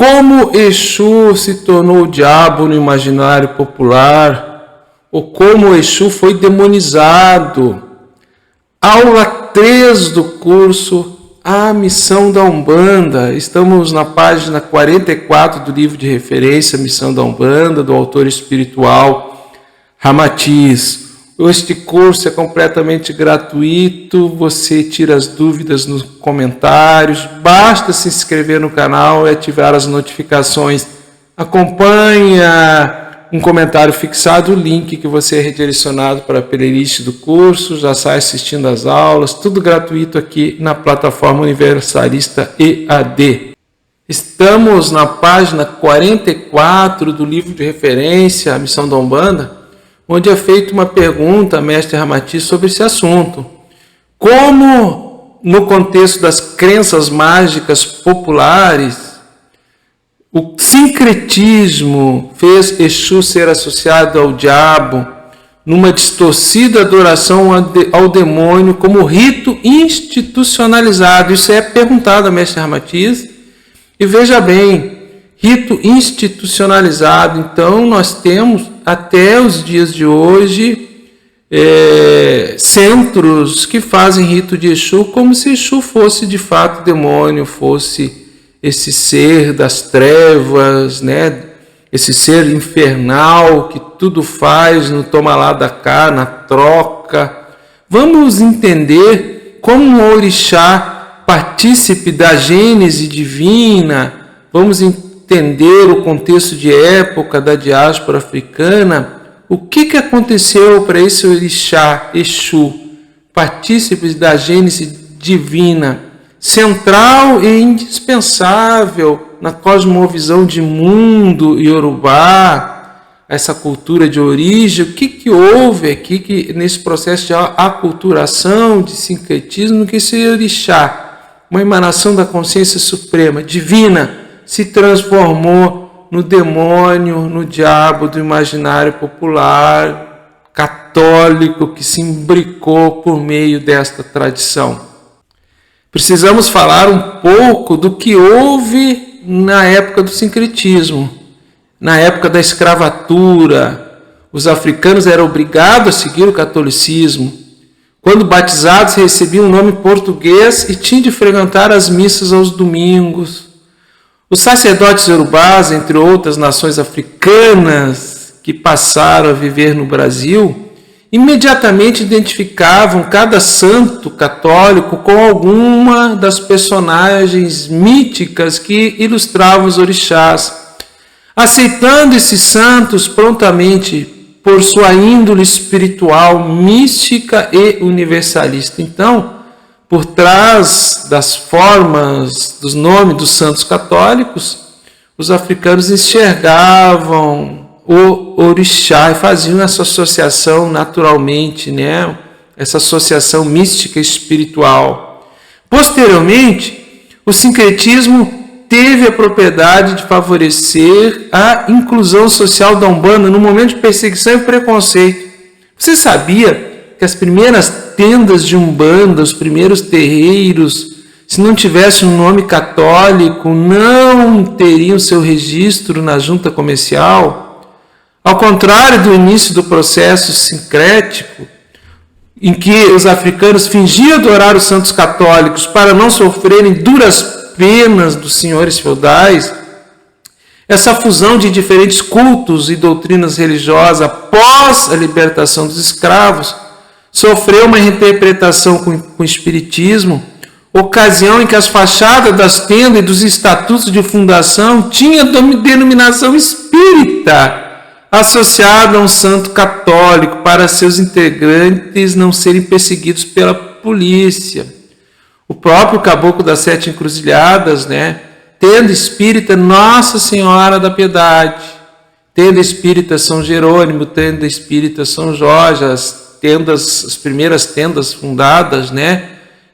Como Exu se tornou o diabo no imaginário popular, ou como Exu foi demonizado. Aula 3 do curso A Missão da Umbanda. Estamos na página 44 do livro de referência Missão da Umbanda, do autor espiritual Ramatiz. Este curso é completamente gratuito, você tira as dúvidas nos comentários, basta se inscrever no canal e ativar as notificações. Acompanha um comentário fixado, o link que você é redirecionado para a playlist do curso, já sai assistindo às aulas, tudo gratuito aqui na plataforma Universalista EAD. Estamos na página 44 do livro de referência, A Missão da Umbanda, onde é feita uma pergunta a mestre Ramatiz sobre esse assunto. Como, no contexto das crenças mágicas populares, o sincretismo fez Exu ser associado ao diabo numa distorcida adoração ao demônio como rito institucionalizado? Isso é perguntado a mestre Ramatiz. E veja bem, rito institucionalizado, então nós temos até os dias de hoje centros que fazem rito de Exu como se Exu fosse de fato demônio, fosse esse ser das trevas, né? Esse ser infernal que tudo faz no toma lá da cá, na troca. Vamos entender como um orixá partícipe da gênese divina, vamos entender o contexto de época da diáspora africana, o que aconteceu para esse orixá, Exu, partícipe da gênese divina, central e indispensável na cosmovisão de mundo iorubá, essa cultura de origem. O que houve aqui nesse processo de aculturação, de sincretismo, que esse orixá, uma emanação da consciência suprema, divina, se transformou no demônio, no diabo do imaginário popular católico que se imbricou por meio desta tradição. Precisamos falar um pouco do que houve na época do sincretismo, na época da escravatura. Os africanos eram obrigados a seguir o catolicismo. Quando batizados, recebiam um nome português e tinham de frequentar as missas aos domingos. Os sacerdotes iorubás, entre outras nações africanas que passaram a viver no Brasil, imediatamente identificavam cada santo católico com alguma das personagens míticas que ilustravam os orixás, aceitando esses santos prontamente por sua índole espiritual, mística e universalista. Então, por trás das formas, dos nomes dos santos católicos, os africanos enxergavam o orixá e faziam essa associação naturalmente, né? Essa associação mística e espiritual. Posteriormente, o sincretismo teve a propriedade de favorecer a inclusão social da Umbanda no momento de perseguição e preconceito. Você sabia que as primeiras tendas de Umbanda, os primeiros terreiros, se não tivesse um nome católico, não teriam seu registro na junta comercial? Ao contrário do início do processo sincrético, em que os africanos fingiam adorar os santos católicos para não sofrerem duras penas dos senhores feudais, essa fusão de diferentes cultos e doutrinas religiosas após a libertação dos escravos sofreu uma reinterpretação com o espiritismo, ocasião em que as fachadas das tendas e dos estatutos de fundação tinham denominação espírita, associado a um santo católico, para seus integrantes não serem perseguidos pela polícia. O próprio caboclo das 7 encruzilhadas, né? Tenda espírita Nossa Senhora da Piedade, tenda espírita São Jerônimo, tenda espírita São Jorge, as primeiras tendas fundadas, né?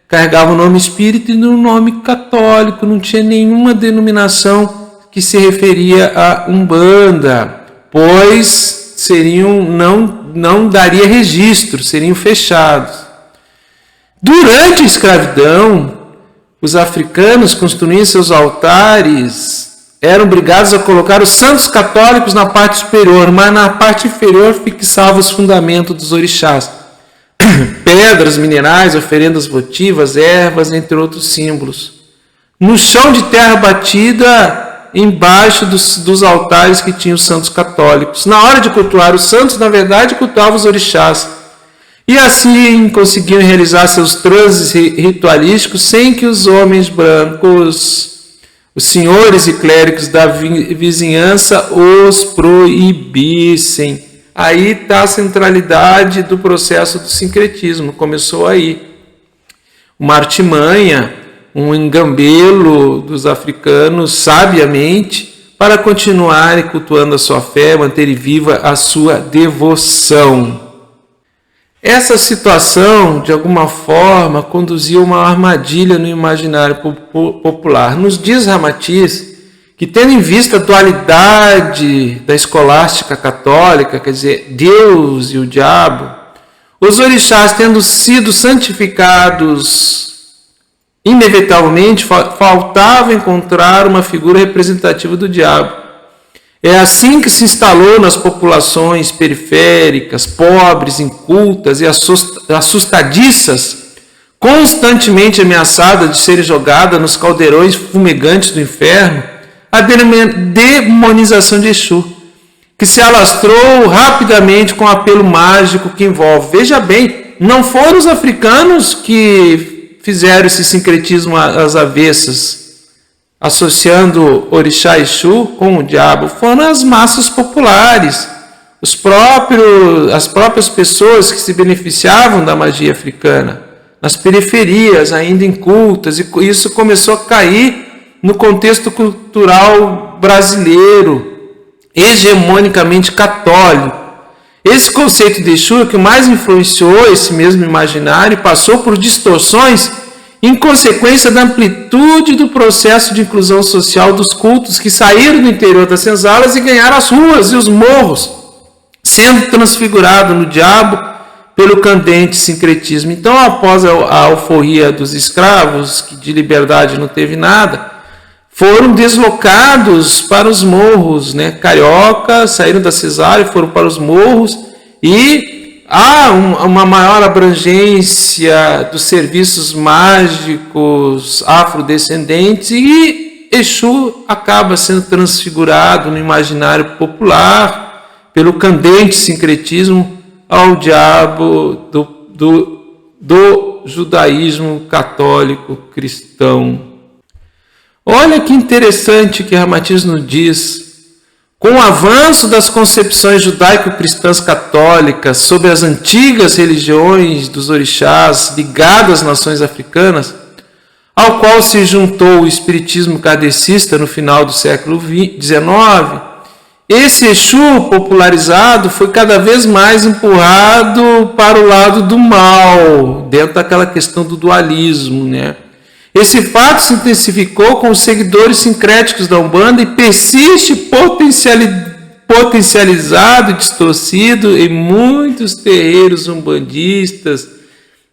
Carregavam o nome espírita e no nome católico, não tinha nenhuma denominação que se referia a Umbanda, pois não daria registro, seriam fechados. Durante a escravidão, os africanos construíam seus altares eram obrigados a colocar os santos católicos na parte superior, mas na parte inferior fixava os fundamentos dos orixás. Pedras, minerais, oferendas votivas, ervas, entre outros símbolos. No chão de terra batida, embaixo dos altares que tinham os santos católicos. Na hora de cultuar os santos, na verdade, cultuavam os orixás. E assim conseguiam realizar seus transes ritualísticos sem que os homens brancos, os senhores e clérigos da vizinhança, os proibissem. Aí está a centralidade do processo do sincretismo, começou aí. Uma artimanha, um engambelo dos africanos, sabiamente, para continuarem cultuando a sua fé, manterem viva a sua devoção. Essa situação, de alguma forma, conduziu a uma armadilha no imaginário popular. Nos diz Ramatiz que, tendo em vista a dualidade da escolástica católica, quer dizer, Deus e o diabo, os orixás, tendo sido santificados, inevitavelmente faltava encontrar uma figura representativa do diabo. É assim que se instalou nas populações periféricas, pobres, incultas e assustadiças, constantemente ameaçadas de serem jogadas nos caldeirões fumegantes do inferno, a demonização de Exu, que se alastrou rapidamente com o apelo mágico que envolve. Veja bem, não foram os africanos que fizeram esse sincretismo às avessas, associando orixá Exu com o diabo, foram as massas populares, as próprias pessoas que se beneficiavam da magia africana, nas periferias, ainda incultas, e isso começou a cair no contexto cultural brasileiro, hegemonicamente católico. Esse conceito de Exu, que mais influenciou esse mesmo imaginário, passou por distorções em consequência da amplitude do processo de inclusão social dos cultos que saíram do interior das senzalas e ganharam as ruas e os morros, sendo transfigurado no diabo pelo candente sincretismo. Então, após a alforria dos escravos, que de liberdade não teve nada, foram deslocados para os morros, Carioca, saíram da Cesárea e foram para os morros, e há uma maior abrangência dos serviços mágicos afrodescendentes, e Exu acaba sendo transfigurado no imaginário popular pelo candente sincretismo ao diabo do judaísmo católico cristão. Olha que interessante que Ramatiz nos diz. Com o avanço das concepções judaico-cristãs católicas sobre as antigas religiões dos orixás ligadas às nações africanas, ao qual se juntou o espiritismo kardecista no final do século XIX, esse Exu popularizado foi cada vez mais empurrado para o lado do mal, dentro daquela questão do dualismo, Esse fato se intensificou com os seguidores sincréticos da Umbanda e persiste potencializado e distorcido em muitos terreiros umbandistas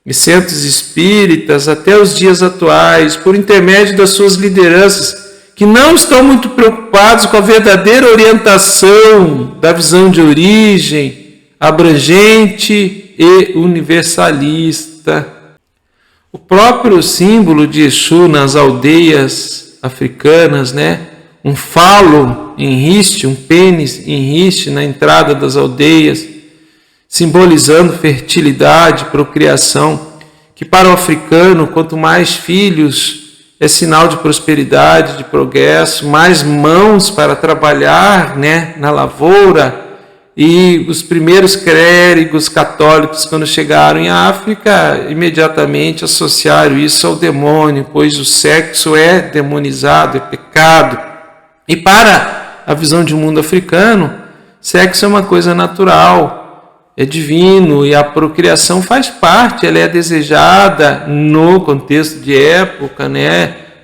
e centros espíritas até os dias atuais, por intermédio das suas lideranças, que não estão muito preocupados com a verdadeira orientação da visão de origem, abrangente e universalista. O próprio símbolo de Exu nas aldeias africanas, um falo em riste, um pênis em riste na entrada das aldeias, simbolizando fertilidade, procriação, que para o africano, quanto mais filhos, é sinal de prosperidade, de progresso, mais mãos para trabalhar, na lavoura. E os primeiros clérigos católicos, quando chegaram em África, imediatamente associaram isso ao demônio, pois o sexo é demonizado, é pecado. E para a visão de um mundo africano, sexo é uma coisa natural, é divino, e a procriação faz parte, ela é desejada no contexto de época,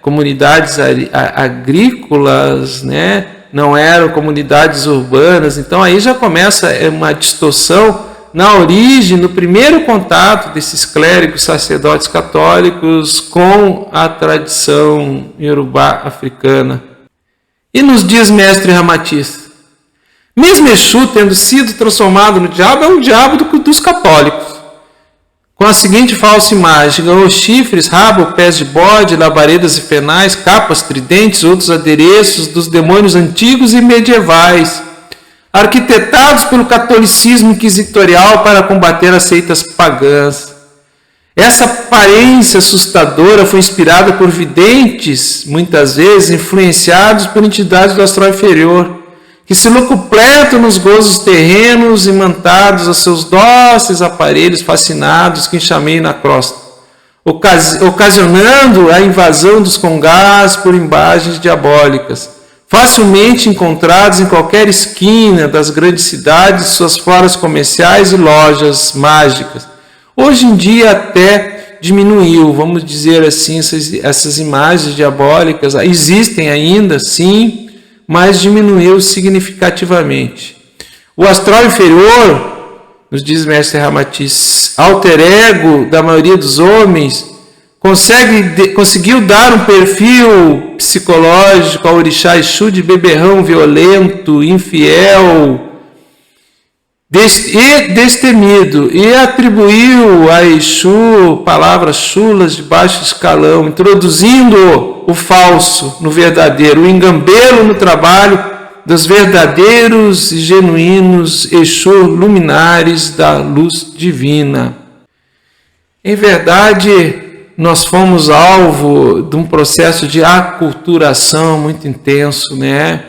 comunidades agrícolas, não eram comunidades urbanas. Então aí já começa uma distorção na origem, no primeiro contato desses clérigos sacerdotes católicos com a tradição iorubá africana. E nos diz mestre Ramatiz, mesmo Exu tendo sido transformado no diabo, é um diabo dos católicos. Com a seguinte falsa imagem, ganhou chifres, rabo, pés de bode, labaredas e fenais, capas, tridentes, outros adereços dos demônios antigos e medievais, arquitetados pelo catolicismo inquisitorial para combater as seitas pagãs. Essa aparência assustadora foi inspirada por videntes, muitas vezes influenciados por entidades do astral inferior, que se locupletam nos gozos terrenos imantados a seus dóceis aparelhos fascinados que enxameiam na crosta, ocasionando a invasão dos congás por imagens diabólicas, facilmente encontrados em qualquer esquina das grandes cidades, suas floras comerciais e lojas mágicas. Hoje em dia até diminuiu, vamos dizer assim, essas imagens diabólicas existem ainda, sim, mas diminuiu significativamente. O astral inferior, nos diz mestre Ramatiz, alter ego da maioria dos homens, conseguiu dar um perfil psicológico ao orixá Exu de beberrão violento, infiel e destemido, e atribuiu a Exu palavras chulas de baixo escalão, introduzindo o falso no verdadeiro, o engambelo no trabalho dos verdadeiros e genuínos Exu luminares da luz divina. Em verdade, nós fomos alvo de um processo de aculturação muito intenso, né,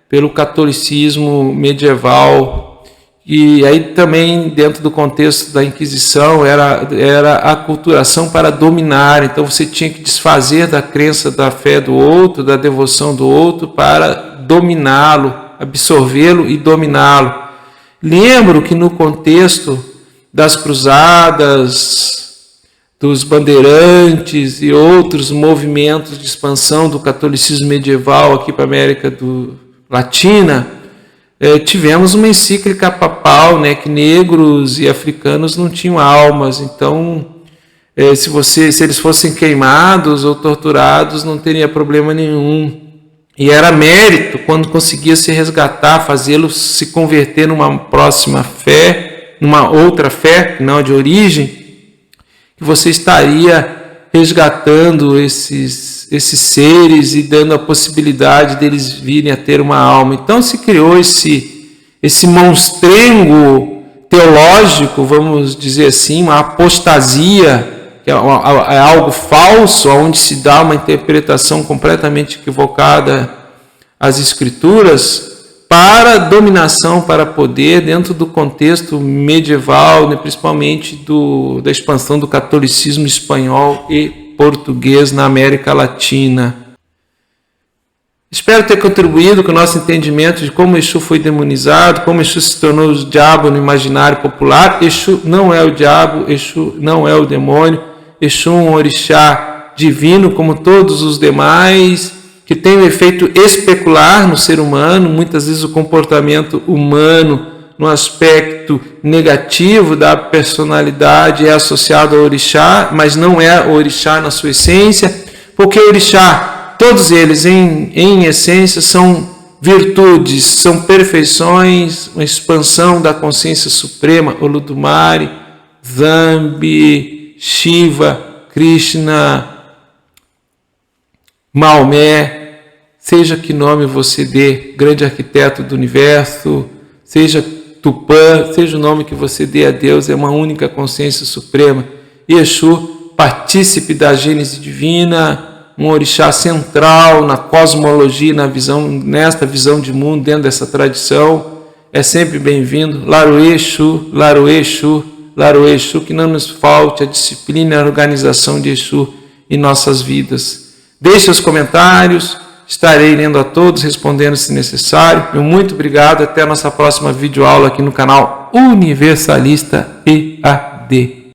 pelo catolicismo medieval. E aí também, dentro do contexto da Inquisição, era a aculturação para dominar. Então você tinha que desfazer da crença, da fé do outro, da devoção do outro, para dominá-lo, absorvê-lo e dominá-lo. Lembro que no contexto das cruzadas, dos bandeirantes e outros movimentos de expansão do catolicismo medieval aqui para a América Latina, tivemos uma encíclica papal, né, que negros e africanos não tinham almas. Então, se eles fossem queimados ou torturados, não teria problema nenhum. E era mérito quando conseguia se resgatar, fazê-los se converter numa próxima fé, numa outra fé, não de origem, que você estaria resgatando esses seres e dando a possibilidade deles virem a ter uma alma. Então se criou esse monstrengo teológico, vamos dizer assim, uma apostasia, que é algo falso, onde se dá uma interpretação completamente equivocada às Escrituras, para dominação, para poder, dentro do contexto medieval, né, principalmente da expansão do catolicismo espanhol e português na América Latina. Espero ter contribuído com o nosso entendimento de como Exu foi demonizado, como Exu se tornou o diabo no imaginário popular. Exu não é o diabo, Exu não é o demônio, Exu é um orixá divino como todos os demais, que tem um efeito especular no ser humano. Muitas vezes o comportamento humano, no aspecto negativo da personalidade, é associado ao orixá, mas não é o orixá na sua essência, porque o orixá, todos eles em essência, são virtudes, são perfeições, uma expansão da consciência suprema, Olodumare, Zambi, Shiva, Krishna, Maomé, seja que nome você dê, grande arquiteto do universo, seja Tupã, seja o nome que você dê a Deus, é uma única consciência suprema. Exu, partícipe da gênese divina, um orixá central na cosmologia, nesta visão de mundo, dentro dessa tradição, é sempre bem-vindo. Laruê Exu, Laruê Exu, Laruê Exu, que não nos falte a disciplina e a organização de Exu em nossas vidas. Deixe os comentários, estarei lendo a todos, respondendo se necessário. Meu muito obrigado, até a nossa próxima videoaula aqui no canal Universalista EAD.